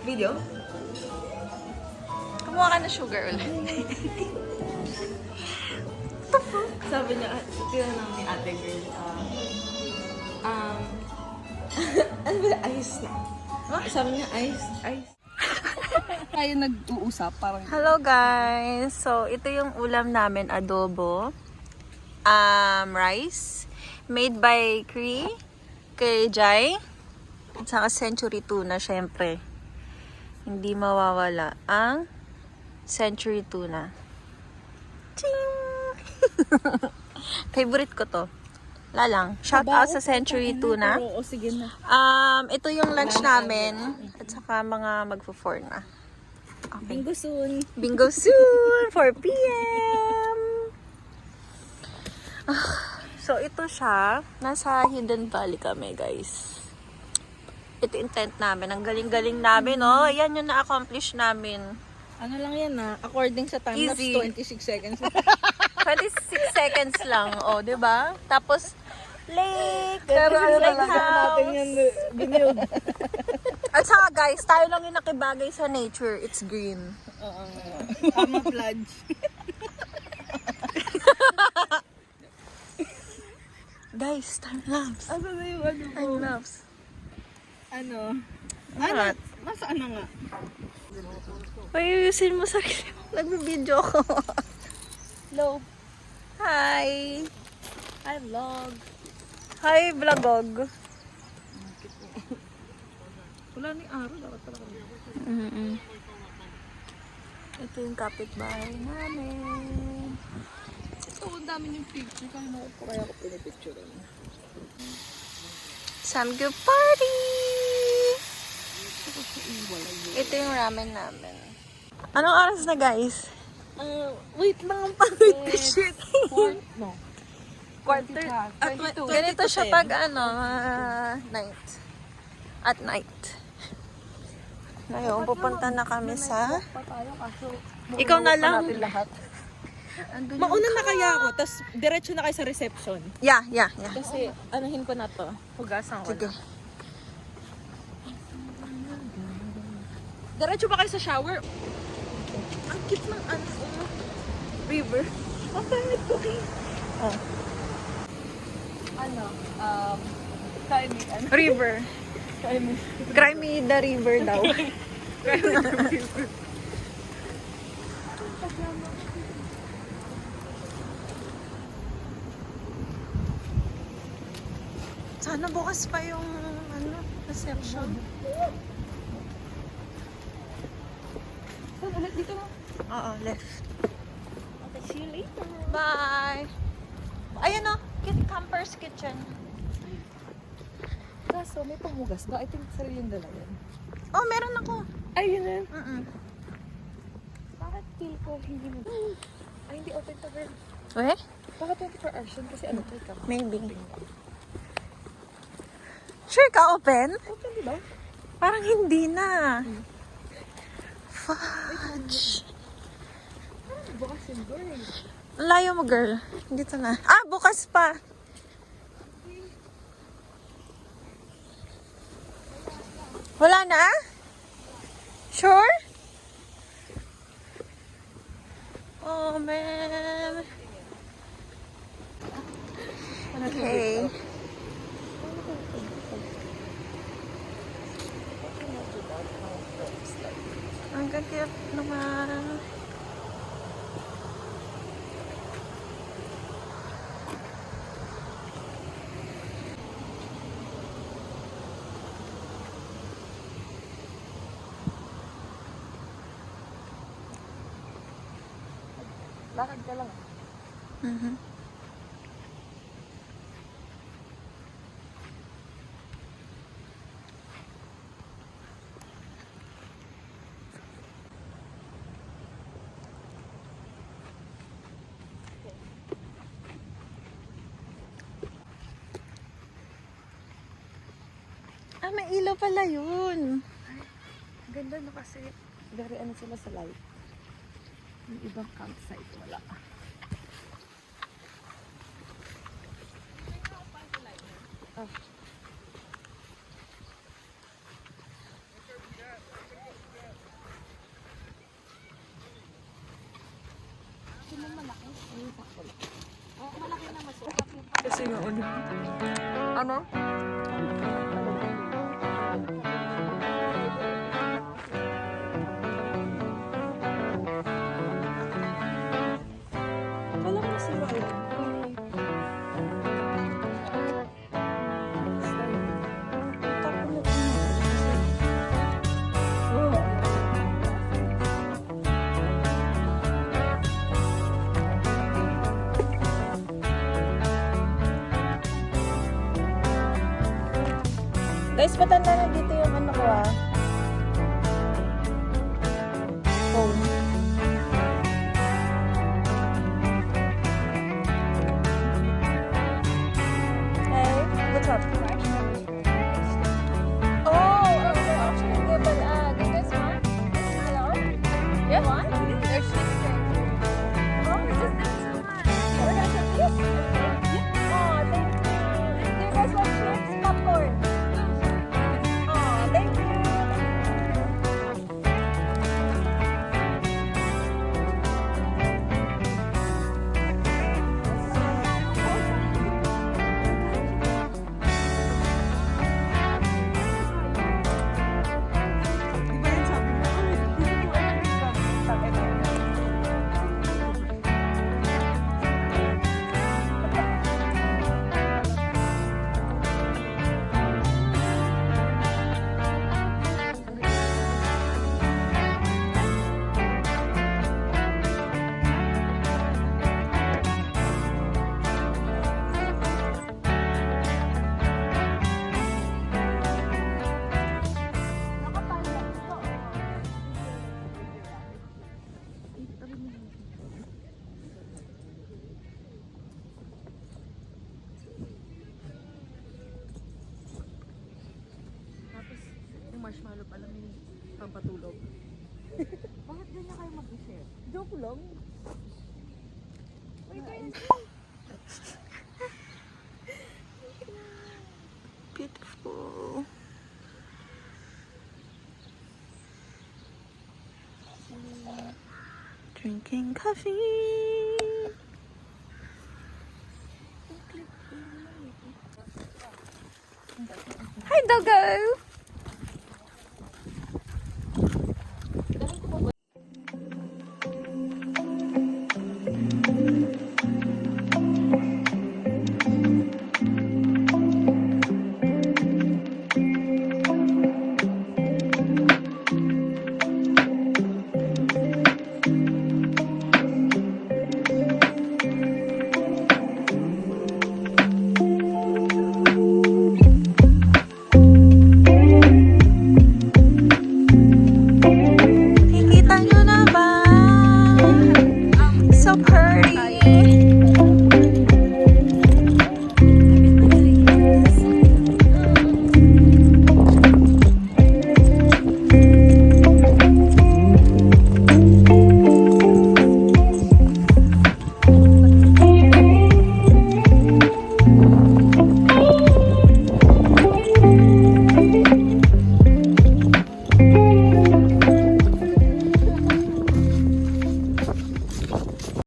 Video? Kumuha ka na sugar ulit. Sabi niya, tinanong ni ate girl, ano ba, ice na? Sabi niya, ice. Tayo nag-uusap, parang... Hello guys! So, ito yung ulam namin, adobo. Rice. Made by KayeG. At saka century tuna, syempre. Hindi mawawala ang century tuna. Ching! Favorite ko to. Lalang. Shout out sa century tuna. Oo, sige na. Ito yung lunch namin. At saka mga magpo-4 na. Okay. Bingo soon. Bingo soon! 4 p.m. So, ito siya. Nasa Hidden Valley kami, guys. Ito yung tent namin. Ang galing-galing namin, oh. Ayan yung na-accomplish namin. Ano lang yan according sa time-lapse, Easy. 26 seconds. 26 seconds lang, oh, di ba? Tapos, lake. Pero ano lake talaga natin yan, binuild. At saka, guys, tayo lang yung nakibagay sa nature. It's green. Oo. Tama pledge. Guys, time-lapse. Ano na yung ano mo? Time-lapse. Ano? What? Masaan na nga? Ayusin mo sarili mo. Nagbe-video ako. Hello. Hi! Hi, vlog. Hi, vlogog. Wala ni araw, dapat pala kami. Ito yung kapitbahay namin. Ito, ang dami yung picture. Kaya ako pinipicture. Samgyup party! Ito yung ramen namin. Anong oras na, guys? Wait lang ang pangit. Shit. No. Quarter. Ganito siya pag night. At night. Ngayon, pupunta na kami sa... Ikaw na lang. Mauna na kaya ako, tapos diretso na kayo sa reception. Yeah. Kasi anuhin ko na to. Hugasan ko Sige. na. Diretso ba kayo sa shower? Ang cute ng river. Ang pangit ko eh. Oh. KayeG, River. KayeG. Cry me the river daw. Sana bukas pa yung reception. Saan ulit dito na? Oo, left. Okay, see you later. Bye! Ayan o, Camper's Kitchen. Kaso, may panghugas ba? I think sariling dala yan. Oh, meron ako. Ay, yun na. Bakit feel ko hindi mo? Ay, hindi open to girl. Eh? Baka 24 hours yun kasi ano to ikaw? Maybe. Sure ka, open? Open, di ba? Parang hindi na. Fudge. Bukas yung door eh. Ang layo mo, girl. Dito na. Ah, bukas pa. Wala na? Sure? Oh, man. Okay. Ang gagawin naman. Lakad ka lang. Ah, may ilaw pala yun. Ganda no kasi very ano sila sa light. Yung ibang campsite wala. Oh. Kasi nga ulit. Ano? Kala ko si Ryan. Guys, matanda na dito yung ano ko ah. Phone. Hey, what's up? Oh, we're actually good, but do you guys want? Hello? Yeah? Want? There's six there. Oh, this is nice one. We're gonna take this? Yeah. Oh, thank you. Do you guys want chips? Popcorn? Oh, thank you. Di ba yan sabi mo? Dito po ay sabi mo. Tapos, yung marshmallow pala may pampatulog. Bakit ganyan kayo mag-share? Joke lang. Beautiful. Drinking coffee.